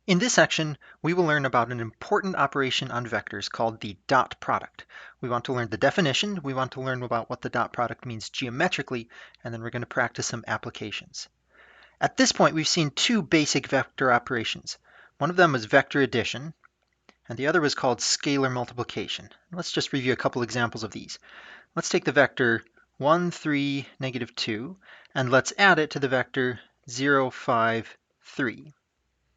In this section, we will learn about an important operation on vectors called the dot product. We want to learn the definition, we want to learn about what the dot product means geometrically, and then we're going to practice some applications. At this point, we've seen two basic vector operations. One of them was vector addition, and the other was called scalar multiplication. Let's just review a couple examples of these. Let's take the vector 1, 3, negative 2, and let's add it to the vector 0, 5, 3.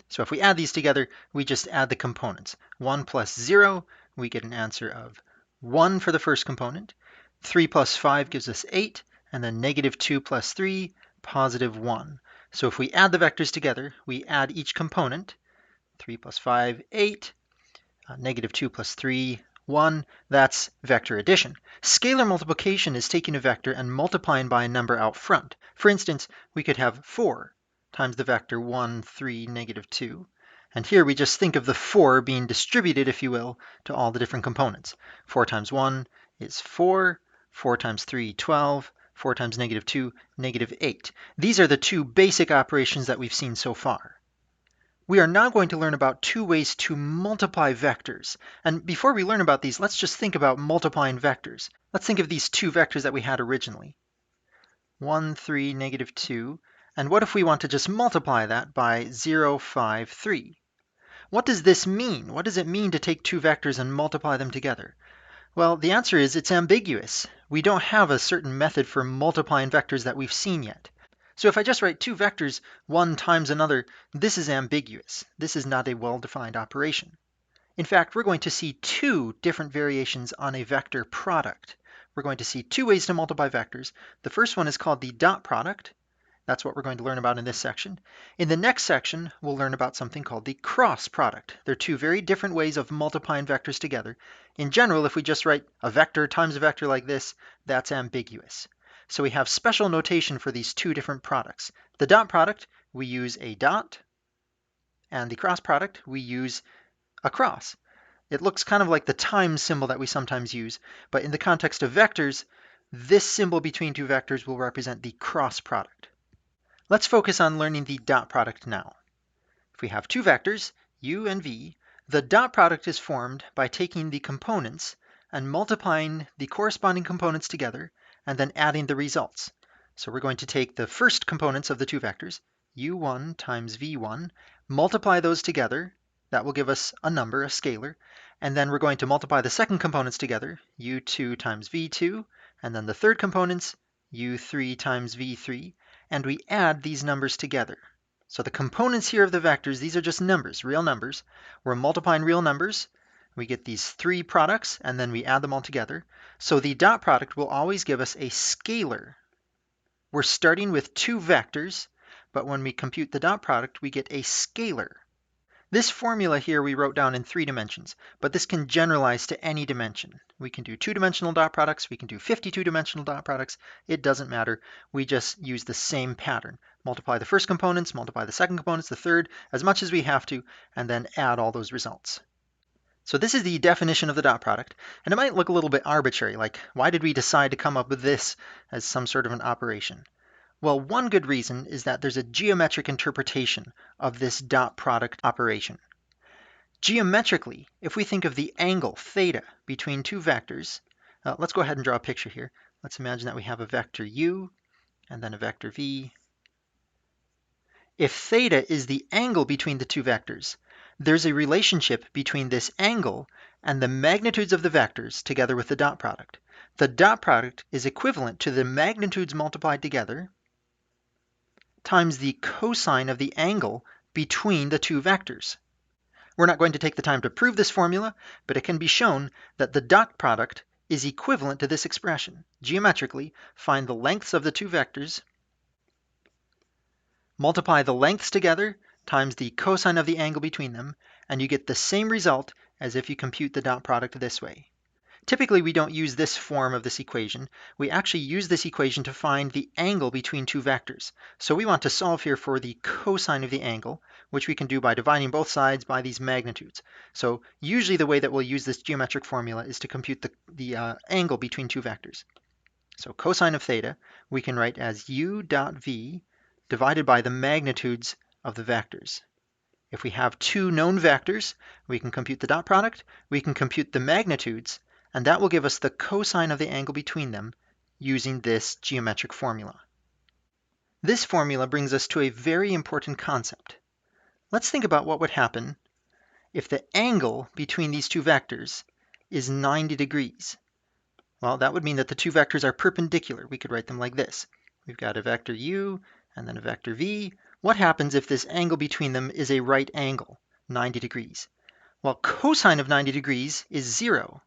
So if we add these together, we just add the components. 1 plus 0, we get an answer of 1 for the first component. 3 plus 5 gives us 8, and then negative 2 plus 3, positive 1. So if we add the vectors together, we add each component. 3 plus 5, 8. Negative 2 plus 3, 1. That's vector addition. Scalar multiplication is taking a vector and multiplying by a number out front. For instance, we could have 4 times the vector 1, 3, negative 2. And here we just think of the 4 being distributed, if you will, to all the different components. 4 times 1 is 4, 4 times 3, 12, 4 times negative 2, negative 8. These are the two basic operations that we've seen so far. We are now going to learn about two ways to multiply vectors. And before we learn about these, let's just think about multiplying vectors. Let's think of these two vectors that we had originally. 1, 3, negative 2. And what if we want to just multiply that by 0, 5, 3? What does this mean? What does it mean to take two vectors and multiply them together? Well, the answer is it's ambiguous. We don't have a certain method for multiplying vectors that we've seen yet. So if I just write two vectors, one times another, this is ambiguous. This is not a well-defined operation. In fact, we're going to see two different variations on a vector product. We're going to see two ways to multiply vectors. The first one is called the dot product. That's what we're going to learn about in this section. In the next section, we'll learn about something called the cross product. They're two very different ways of multiplying vectors together. In general, if we just write a vector times a vector like this, that's ambiguous. So we have special notation for these two different products. The dot product, we use a dot, and the cross product, we use a cross. It looks kind of like the times symbol that we sometimes use, but in the context of vectors, this symbol between two vectors will represent the cross product. Let's focus on learning the dot product now. If we have two vectors, u and v, the dot product is formed by taking the components and multiplying the corresponding components together and then adding the results. So we're going to take the first components of the two vectors, u1 times v1, multiply those together. That will give us a number, a scalar. And then we're going to multiply the second components together, u2 times v2, and then the third components, u3 times v3, and we add these numbers together. So the components here of the vectors, these are just numbers, real numbers. We're multiplying real numbers. We get these three products, and then we add them all together. So the dot product will always give us a scalar. We're starting with two vectors, but when we compute the dot product, we get a scalar. This formula here we wrote down in 3 dimensions, but this can generalize to any dimension. We can do 2-dimensional dot products, we can do 52-dimensional dot products. It doesn't matter. We just use the same pattern. Multiply the first components, multiply the second components, the third, as much as we have to, and then add all those results. So this is the definition of the dot product, and it might look a little bit arbitrary, like why did we decide to come up with this as some sort of an operation? Well, one good reason is that there's a geometric interpretation of this dot product operation. Geometrically, if we think of the angle theta between two vectors, let's go ahead and draw a picture here. Let's imagine that we have a vector u and then a vector v. If theta is the angle between the two vectors, there's a relationship between this angle and the magnitudes of the vectors together with the dot product. The dot product is equivalent to the magnitudes multiplied together times the cosine of the angle between the two vectors. We're not going to take the time to prove this formula, but it can be shown that the dot product is equivalent to this expression. Geometrically, find the lengths of the two vectors, multiply the lengths together times the cosine of the angle between them, and you get the same result as if you compute the dot product this way. Typically, we don't use this form of this equation. We actually use this equation to find the angle between two vectors. So we want to solve here for the cosine of the angle, which we can do by dividing both sides by these magnitudes. So usually the way that we'll use this geometric formula is to compute the angle between two vectors. So cosine of theta we can write as u dot v divided by the magnitudes of the vectors. If we have two known vectors, we can compute the dot product, we can compute the magnitudes, and that will give us the cosine of the angle between them using this geometric formula. This formula brings us to a very important concept. Let's think about what would happen if the angle between these two vectors is 90 degrees. Well, that would mean that the two vectors are perpendicular. We could write them like this. We've got a vector u and then a vector v. What happens if this angle between them is a right angle, 90 degrees? Well, cosine of 90 degrees is 0.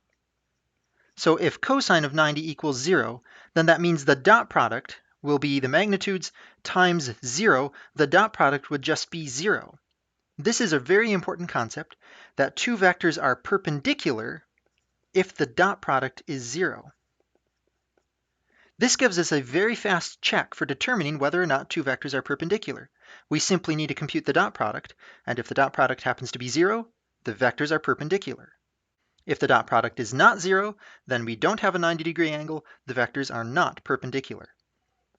So if cosine of 90 equals 0, then that means the dot product will be the magnitudes times 0. The dot product would just be 0. This is a very important concept, that two vectors are perpendicular if the dot product is 0. This gives us a very fast check for determining whether or not two vectors are perpendicular. We simply need to compute the dot product, and if the dot product happens to be 0, the vectors are perpendicular. If the dot product is not 0, then we don't have a 90-degree angle, the vectors are not perpendicular.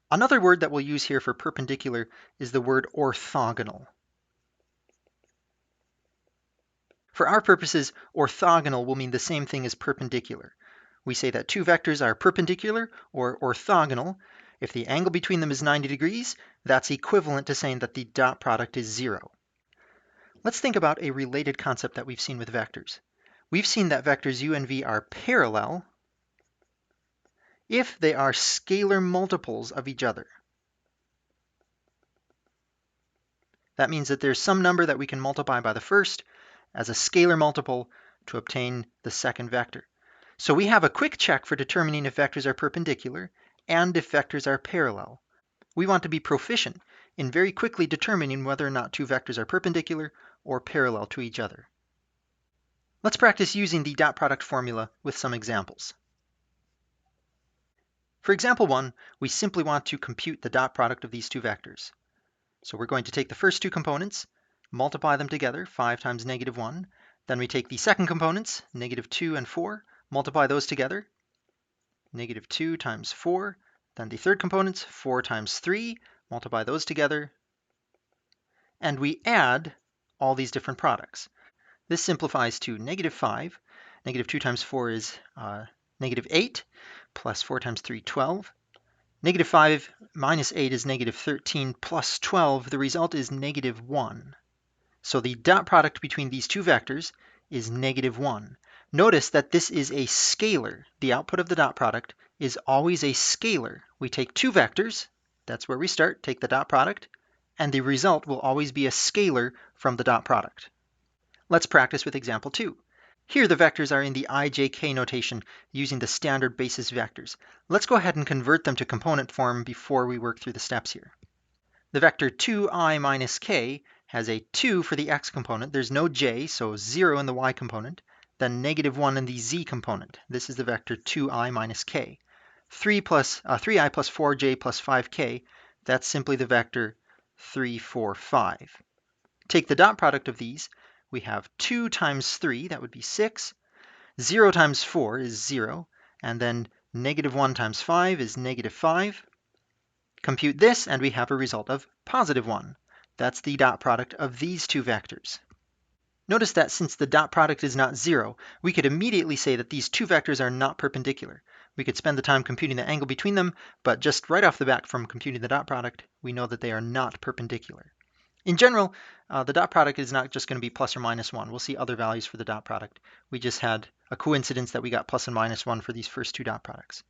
Another word that we'll use here for perpendicular is the word orthogonal. For our purposes, orthogonal will mean the same thing as perpendicular. We say that two vectors are perpendicular or orthogonal. If the angle between them is 90 degrees, that's equivalent to saying that the dot product is 0. Let's think about a related concept that we've seen with vectors. We've seen that vectors u and v are parallel if they are scalar multiples of each other. That means that there's some number that we can multiply by the first as a scalar multiple to obtain the second vector. So we have a quick check for determining if vectors are perpendicular and if vectors are parallel. We want to be proficient in very quickly determining whether or not two vectors are perpendicular or parallel to each other. Let's practice using the dot product formula with some examples. For example 1, we simply want to compute the dot product of these two vectors. So we're going to take the first two components, multiply them together, 5 times -1. Then we take the second components, -2 and 4, multiply those together, -2 times 4. Then the third components, 4 times 3, multiply those together. And we add all these different products. This simplifies to -5. -2 times 4 is -8, plus 4 times 3, 12. -5 minus 8 is -13, plus 12. The result is -1. So the dot product between these two vectors is -1. Notice that this is a scalar. The output of the dot product is always a scalar. We take two vectors, that's where we start, take the dot product, and the result will always be a scalar from the dot product. Let's practice with example 2. Here the vectors are in the ijk notation using the standard basis vectors. Let's go ahead and convert them to component form before we work through the steps here. The vector 2I minus k has a 2 for the x component. There's no j, so 0 in the y component. Then -1 in the z component. This is the vector 2i minus k. 3i plus 4j plus 5k, that's simply the vector 3, 4, 5. Take the dot product of these. We have 2 times 3, that would be 6. 0 times 4 is 0. And then -1 times 5 is -5. Compute this, and we have a result of +1. That's the dot product of these two vectors. Notice that since the dot product is not 0, we could immediately say that these two vectors are not perpendicular. We could spend the time computing the angle between them, but just right off the bat from computing the dot product, we know that they are not perpendicular. In general, the dot product is not just going to be plus or minus 1. We'll see other values for the dot product. We just had a coincidence that we got plus and minus 1 for these first two dot products.